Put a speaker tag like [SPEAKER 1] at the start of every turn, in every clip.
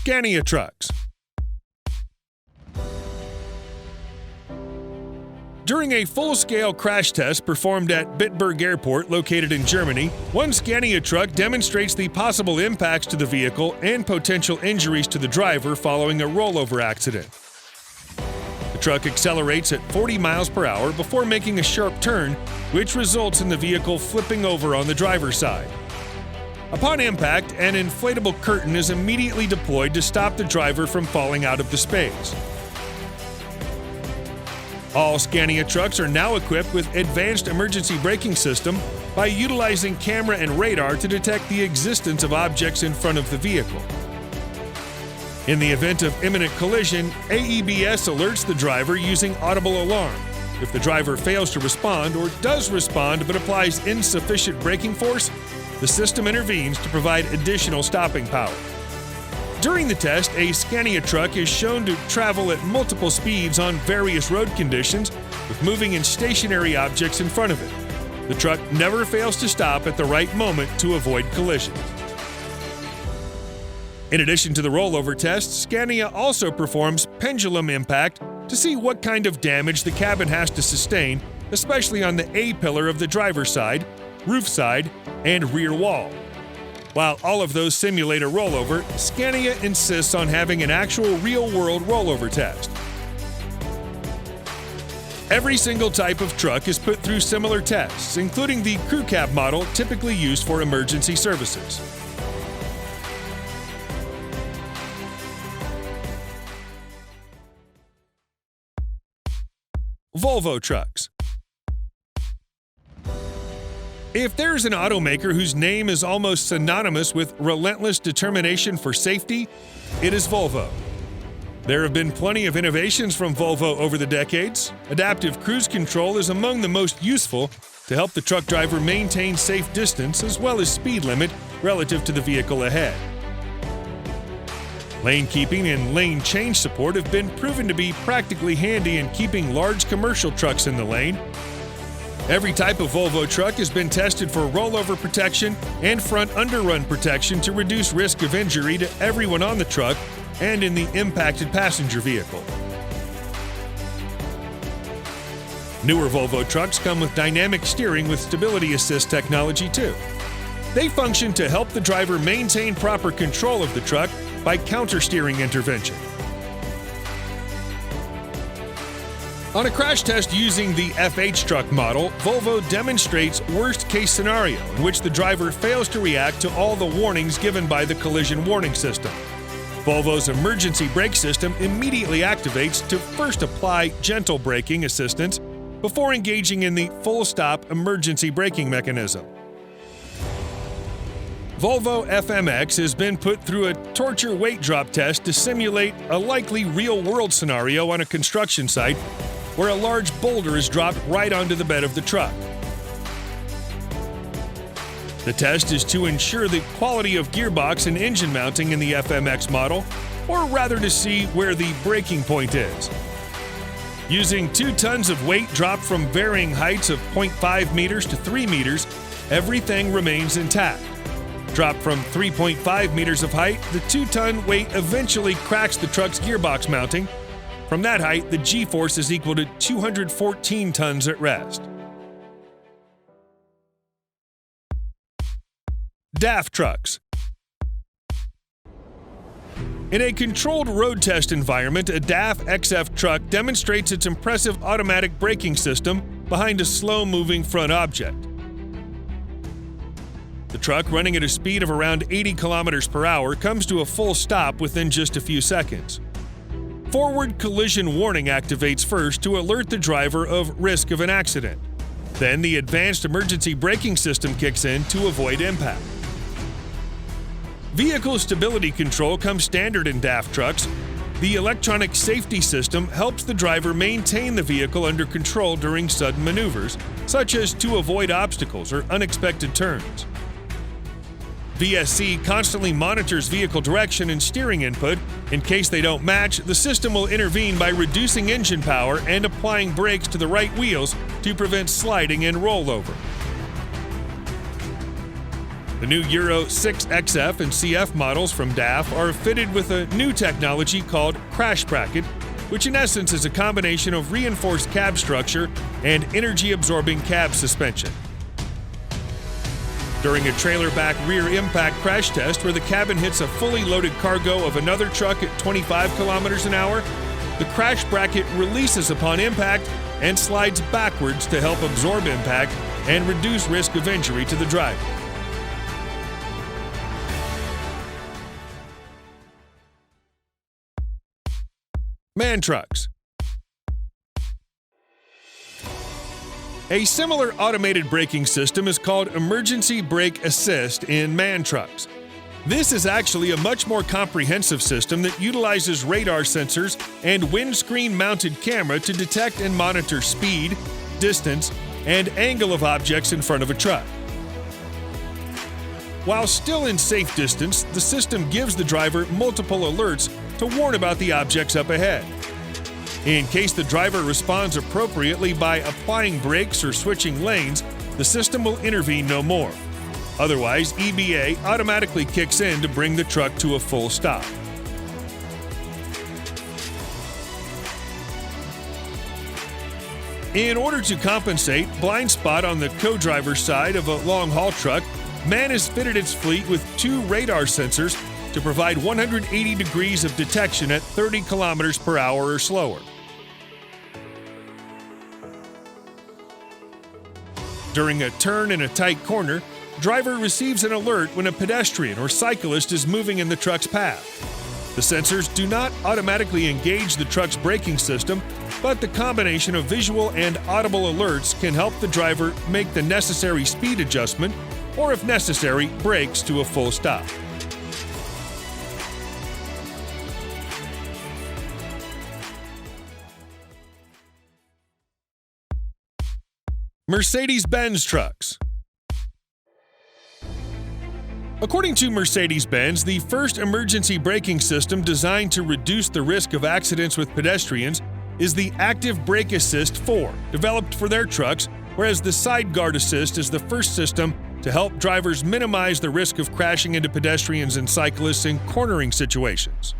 [SPEAKER 1] Scania Trucks. During a full-scale crash test performed at Bitburg Airport, located in Germany, one Scania truck demonstrates the possible impacts to the vehicle and potential injuries to the driver following a rollover accident. The truck accelerates at 40 miles per hour before making a sharp turn, which results in the vehicle flipping over on the driver's side. Upon impact, an inflatable curtain is immediately deployed to stop the driver from falling out of the space. All Scania trucks are now equipped with advanced emergency braking system by utilizing camera and radar to detect the existence of objects in front of the vehicle. In the event of imminent collision, AEBS alerts the driver using audible alarm. If the driver fails to respond or does respond but applies insufficient braking force, the system intervenes to provide additional stopping power. During the test, a Scania truck is shown to travel at multiple speeds on various road conditions, with moving and stationary objects in front of it. The truck never fails to stop at the right moment to avoid collisions. In addition to the rollover test, Scania also performs pendulum impact to see what kind of damage the cabin has to sustain, especially on the A-pillar of the driver's side, roof side, and rear wall. While all of those simulate a rollover, Scania insists on having an actual real-world rollover test. Every single type of truck is put through similar tests, including the crew cab model typically used for emergency services. Volvo Trucks. If there's an automaker whose name is almost synonymous with relentless determination for safety, it is Volvo. There have been plenty of innovations from Volvo over the decades. Adaptive cruise control is among the most useful to help the truck driver maintain safe distance as well as speed limit relative to the vehicle ahead. Lane keeping and lane change support have been proven to be practically handy in keeping large commercial trucks in the lane. Every type of Volvo truck has been tested for rollover protection and front underrun protection to reduce risk of injury to everyone on the truck and in the impacted passenger vehicle. Newer Volvo trucks come with dynamic steering with stability assist technology too. They function to help the driver maintain proper control of the truck by counter-steering intervention. On a crash test using the FH truck model, Volvo demonstrates worst-case scenario in which the driver fails to react to all the warnings given by the collision warning system. Volvo's emergency brake system immediately activates to first apply gentle braking assistance before engaging in the full-stop emergency braking mechanism. Volvo FMX has been put through a torture weight drop test to simulate a likely real-world scenario on a construction site where a large boulder is dropped right onto the bed of the truck. The test is to ensure the quality of gearbox and engine mounting in the FMX model, or rather to see where the breaking point is. Using 2 tons of weight dropped from varying heights of 0.5 meters to 3 meters, everything remains intact. Dropped from 3.5 meters of height, the 2-ton weight eventually cracks the truck's gearbox mounting. From that height, the G-force is equal to 214 tons at rest. DAF Trucks. In a controlled road test environment, a DAF XF truck demonstrates its impressive automatic braking system behind a slow-moving front object. The truck, running at a speed of around 80 kilometers per hour, comes to a full stop within just a few seconds. Forward collision warning activates first to alert the driver of risk of an accident. Then the advanced emergency braking system kicks in to avoid impact. Vehicle stability control comes standard in DAF trucks. The electronic safety system helps the driver maintain the vehicle under control during sudden maneuvers, such as to avoid obstacles or unexpected turns. VSC constantly monitors vehicle direction and steering input. In case they don't match, the system will intervene by reducing engine power and applying brakes to the right wheels to prevent sliding and rollover. The new Euro 6 XF and CF models from DAF are fitted with a new technology called crash bracket, which in essence is a combination of reinforced cab structure and energy-absorbing cab suspension. During a trailer-back rear impact crash test where the cabin hits a fully loaded cargo of another truck at 25 kilometers an hour, the crash bracket releases upon impact and slides backwards to help absorb impact and reduce risk of injury to the driver. MAN trucks. A similar automated braking system is called Emergency Brake Assist in MAN trucks. This is actually a much more comprehensive system that utilizes radar sensors and windscreen-mounted camera to detect and monitor speed, distance, and angle of objects in front of a truck. While still in safe distance, the system gives the driver multiple alerts to warn about the objects up ahead. In case the driver responds appropriately by applying brakes or switching lanes, the system will intervene no more. Otherwise, EBA automatically kicks in to bring the truck to a full stop. In order to compensate blind spot on the co-driver's side of a long-haul truck, MAN has fitted its fleet with 2 radar sensors to provide 180 degrees of detection at 30 kilometers per hour or slower. During a turn in a tight corner, driver receives an alert when a pedestrian or cyclist is moving in the truck's path. The sensors do not automatically engage the truck's braking system, but the combination of visual and audible alerts can help the driver make the necessary speed adjustment, or if necessary, brakes to a full stop. Mercedes-Benz trucks. According to Mercedes-Benz, the first emergency braking system designed to reduce the risk of accidents with pedestrians is the Active Brake Assist 4, developed for their trucks, whereas the Side Guard Assist is the first system to help drivers minimize the risk of crashing into pedestrians and cyclists in cornering situations.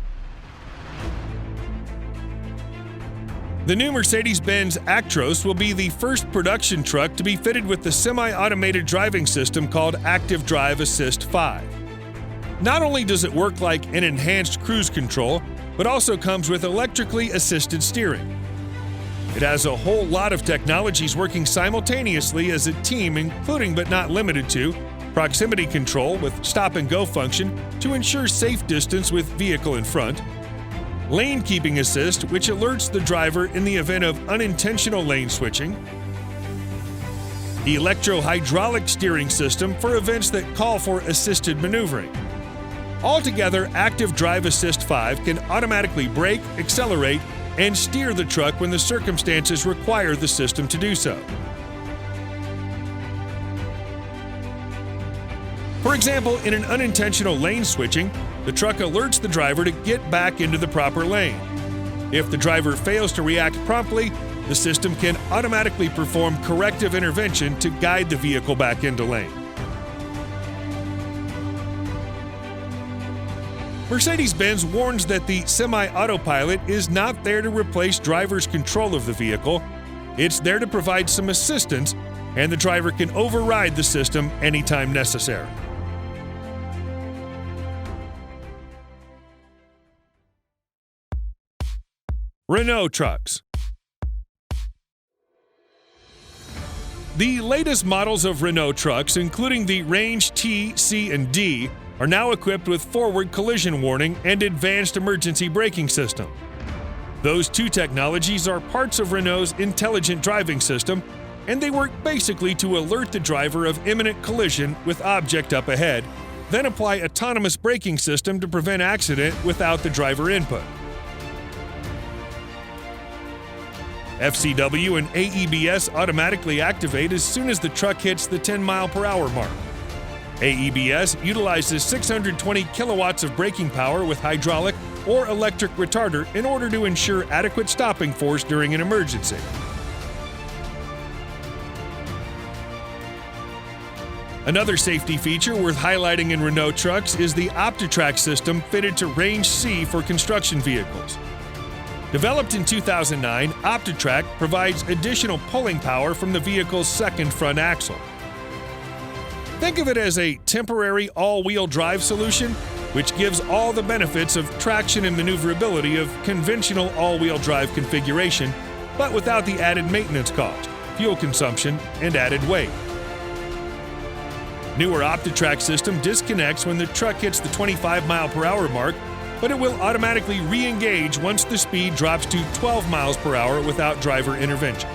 [SPEAKER 1] The new Mercedes-Benz Actros will be the first production truck to be fitted with the semi-automated driving system called Active Drive Assist 5. Not only does it work like an enhanced cruise control, but also comes with electrically assisted steering. It has a whole lot of technologies working simultaneously as a team, including but not limited to proximity control with stop-and-go function to ensure safe distance with vehicle in front, lane keeping assist, which alerts the driver in the event of unintentional lane switching, the electro-hydraulic steering system for events that call for assisted maneuvering. Altogether, Active Drive Assist 5 can automatically brake, accelerate, and steer the truck when the circumstances require the system to do so. For example, in an unintentional lane switching, the truck alerts the driver to get back into the proper lane. If the driver fails to react promptly, the system can automatically perform corrective intervention to guide the vehicle back into lane. Mercedes-Benz warns that the semi-autopilot is not there to replace driver's control of the vehicle. It's there to provide some assistance, and the driver can override the system anytime necessary. Renault Trucks. The latest models of Renault Trucks, including the Range T, C, and D, are now equipped with forward collision warning and advanced emergency braking system. Those 2 technologies are parts of Renault's intelligent driving system, and they work basically to alert the driver of imminent collision with object up ahead, then apply autonomous braking system to prevent accident without the driver input. FCW and AEBS automatically activate as soon as the truck hits the 10 mph mark. AEBS utilizes 620 kilowatts of braking power with hydraulic or electric retarder in order to ensure adequate stopping force during an emergency. Another safety feature worth highlighting in Renault Trucks is the OptiTrack system fitted to Range C for construction vehicles. Developed in 2009, OptiTrack provides additional pulling power from the vehicle's second front axle. Think of it as a temporary all-wheel drive solution, which gives all the benefits of traction and maneuverability of conventional all-wheel drive configuration, but without the added maintenance cost, fuel consumption, and added weight. Newer OptiTrack system disconnects when the truck hits the 25 mile per hour mark, but it will automatically re-engage once the speed drops to 12 miles per hour without driver intervention.